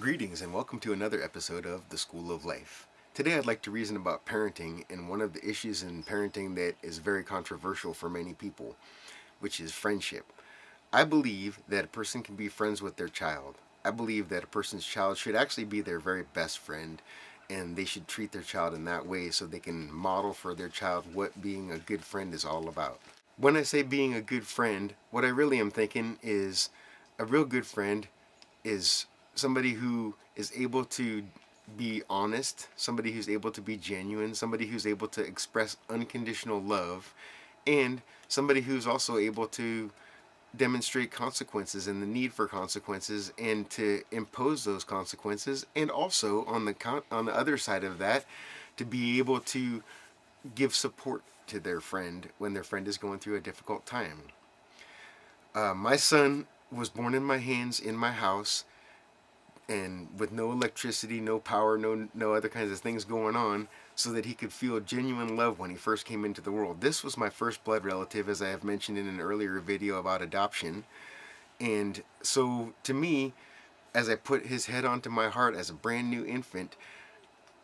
Greetings and welcome to another episode of The School of Life. Today I'd like to reason about parenting and one of the issues in parenting that is very controversial for many people, which is friendship. I believe that a person can be friends with their child. I believe that a person's child should actually be their very best friend, and they should treat their child in that way so they can model for their child what being a good friend is all about. When I say being a good friend, what I really am thinking is a real good friend is somebody who is able to be honest, somebody who's able to be genuine, somebody who's able to express unconditional love, and somebody who's also able to demonstrate consequences and the need for consequences and to impose those consequences, and also on the other side of that, to be able to give support to their friend when their friend is going through a difficult time. My son was born in my hands in my house, and with no electricity, no power, no other kinds of things going on, so that he could feel genuine love when he first came into the world. This was my first blood relative, as I have mentioned in an earlier video about adoption. And so to me, as I put his head onto my heart as a brand new infant,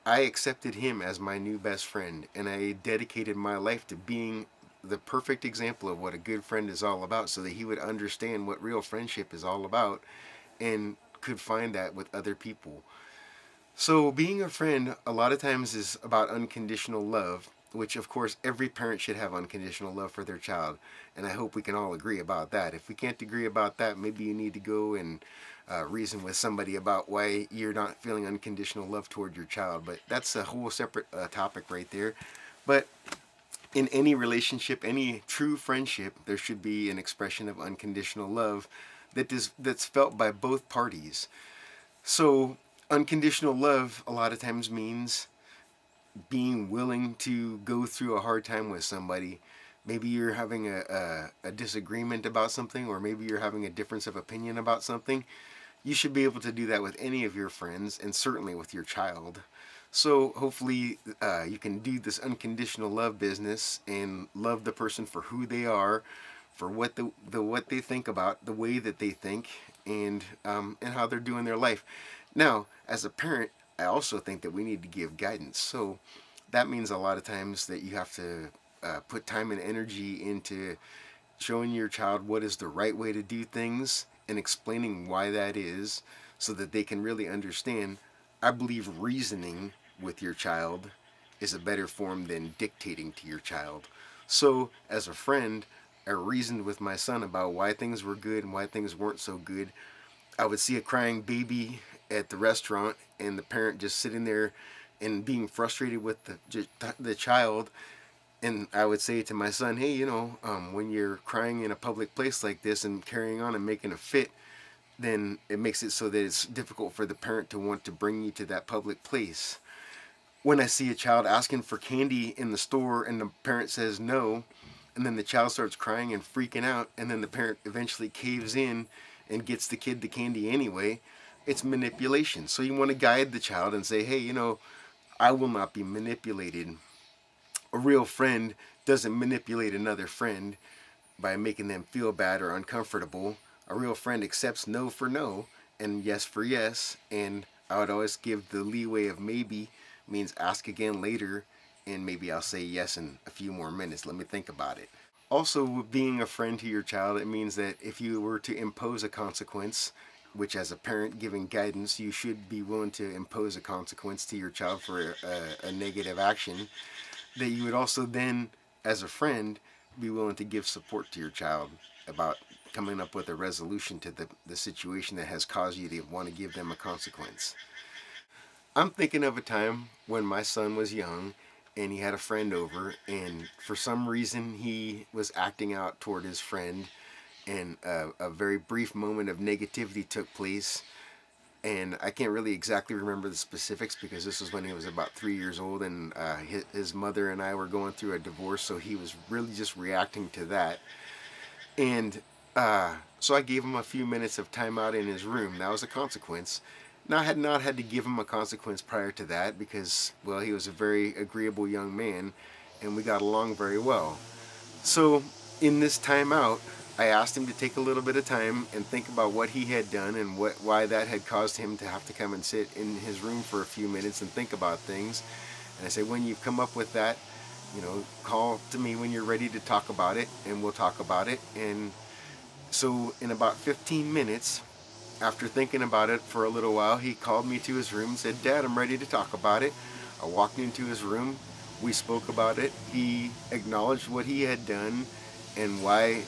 I accepted him as my new best friend, and I dedicated my life to being the perfect example of what a good friend is all about, so that he would understand what real friendship is all about and could find that with other people. So being a friend a lot of times is about unconditional love, which of course every parent should have unconditional love for their child, and I hope we can all agree about that. If we can't agree about that, maybe you need to go and reason with somebody about why you're not feeling unconditional love toward your child, but that's a whole separate topic right there. But in any relationship, any true friendship, there should be an expression of unconditional love that's felt by both parties. So unconditional love a lot of times means being willing to go through a hard time with somebody. Maybe you're having a disagreement about something, or maybe you're having a difference of opinion about something. You should be able to do that with any of your friends, and certainly with your child. So hopefully you can do this unconditional love business and love the person for who they are, for what what they think about, the way that they think, and how they're doing their life. Now, as a parent, I also think that we need to give guidance. So that means a lot of times that you have to put time and energy into showing your child what is the right way to do things and explaining why that is, so that they can really understand. I believe reasoning with your child is a better form than dictating to your child. So, as a friend, I reasoned with my son about why things were good and why things weren't so good. I would see a crying baby at the restaurant, and the parent just sitting there and being frustrated with the child. And I would say to my son, hey, when you're crying in a public place like this and carrying on and making a fit, then it makes it so that it's difficult for the parent to want to bring you to that public place. When I see a child asking for candy in the store and the parent says no, and then the child starts crying and freaking out, and then the parent eventually caves in and gets the kid the candy anyway, it's manipulation. So you want to guide the child and say, hey, I will not be manipulated. A real friend doesn't manipulate another friend by making them feel bad or uncomfortable. A real friend accepts no for no and yes for yes, and I would always give the leeway of maybe, means ask again later, and maybe I'll say yes in a few more minutes. Let me think about it. Also, being a friend to your child, it means that if you were to impose a consequence, which as a parent giving guidance, you should be willing to impose a consequence to your child for a negative action, that you would also then, as a friend, be willing to give support to your child about coming up with a resolution to the situation that has caused you to want to give them a consequence. I'm thinking of a time when my son was young and he had a friend over, and for some reason he was acting out toward his friend, and a very brief moment of negativity took place. And I can't really exactly remember the specifics because this was when he was about 3 years old, and his mother and I were going through a divorce, so he was really just reacting to that. And so I gave him a few minutes of time out in his room. That was a consequence. Now, I had not had to give him a consequence prior to that because, well, he was a very agreeable young man and we got along very well. So, in this time out, I asked him to take a little bit of time and think about what he had done and why that had caused him to have to come and sit in his room for a few minutes and think about things. And I said, when you've come up with that, call to me when you're ready to talk about it, and we'll talk about it. And so in about 15 minutes, after thinking about it for a little while, he called me to his room and said, Dad, I'm ready to talk about it. I walked into his room. We spoke about it. He acknowledged what he had done and why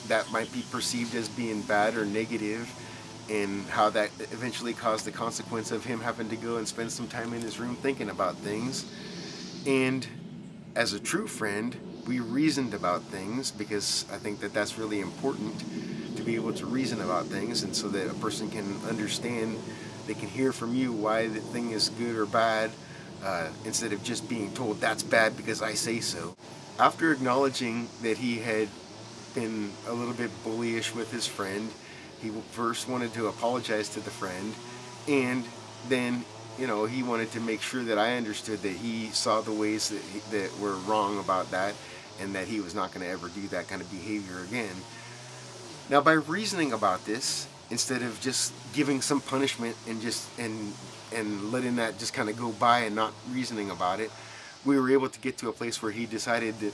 that might be perceived as being bad or negative, and how that eventually caused the consequence of him having to go and spend some time in his room thinking about things. And as a true friend, we reasoned about things, because I think that that's really important, to be able to reason about things, and so that a person can understand, they can hear from you why the thing is good or bad, instead of just being told that's bad because I say so. After acknowledging that he had been a little bit bullyish with his friend, he first wanted to apologize to the friend, and then he wanted to make sure that I understood that he saw the ways that were wrong about that, and that he was not going to ever do that kind of behavior again. Now, by reasoning about this, instead of just giving some punishment and letting that just kind of go by and not reasoning about it, we were able to get to a place where he decided that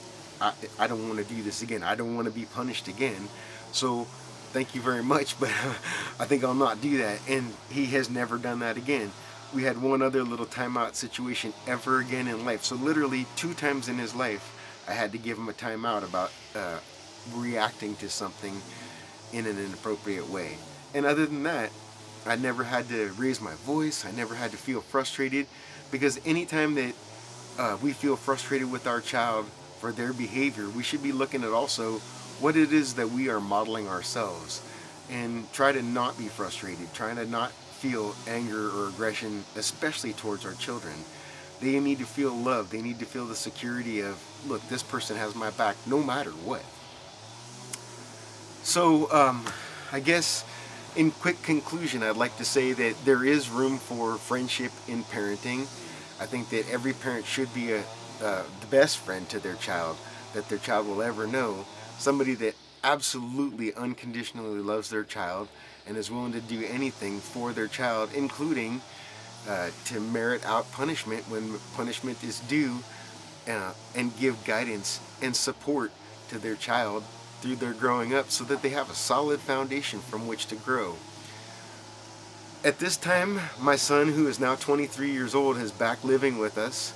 I don't want to do this again. I don't want to be punished again. So thank you very much, but I think I'll not do that. And he has never done that again. We had one other little timeout situation ever again in life. So literally 2 times in his life, I had to give him a timeout about reacting to something in an inappropriate way. And other than that, I never had to raise my voice. I never had to feel frustrated, because anytime that we feel frustrated with our child for their behavior, we should be looking at also what it is that we are modeling ourselves, and try to not be frustrated, trying to not feel anger or aggression, especially towards our children. They need to feel love. They need to feel the security of, look, this person has my back no matter what. So I guess in quick conclusion, I'd like to say that there is room for friendship in parenting. I think that every parent should be the best friend to their child that their child will ever know. Somebody that absolutely unconditionally loves their child and is willing to do anything for their child, including to merit out punishment when punishment is due, and give guidance and support to their child through their growing up, so that they have a solid foundation from which to grow. At this time, my son, who is now 23 years old, is back living with us,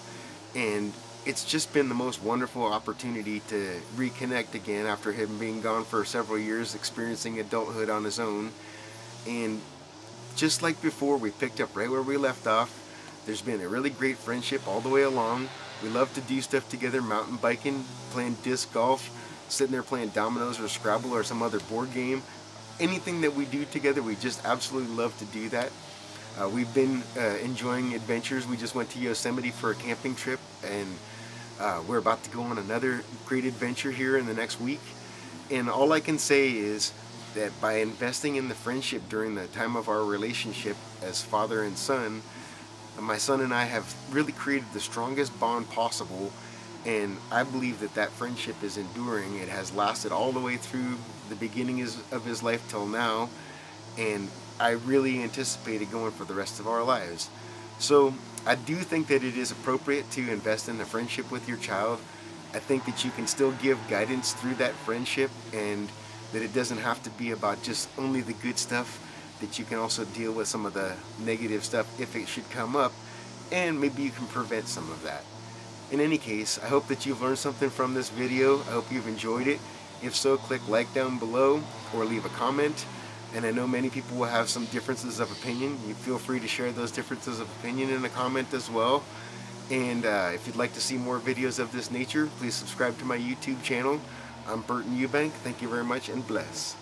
and it's just been the most wonderful opportunity to reconnect again after him being gone for several years, experiencing adulthood on his own. And just like before, we picked up right where we left off. There's been a really great friendship all the way along. We love to do stuff together, mountain biking, playing disc golf, sitting there playing dominoes or Scrabble or some other board game. Anything that we do together, we just absolutely love to do that. We've been enjoying adventures. We just went to Yosemite for a camping trip, and we're about to go on another great adventure here in the next week. And all I can say is that by investing in the friendship during the time of our relationship as father and son, my son and I have really created the strongest bond possible, and I believe that that friendship is enduring. It has lasted all the way through the beginning of his life till now, and I really anticipate it going for the rest of our lives. So I do think that it is appropriate to invest in a friendship with your child. I think that you can still give guidance through that friendship, and that it doesn't have to be about just only the good stuff, that you can also deal with some of the negative stuff if it should come up, and maybe you can prevent some of that. In any case, I hope that you've learned something from this video. I hope you've enjoyed it. If so, click like down below or leave a comment. And I know many people will have some differences of opinion. You feel free to share those differences of opinion in a comment as well. And if you'd like to see more videos of this nature, please subscribe to my YouTube channel. I'm Burton Eubank. Thank you very much, and bless.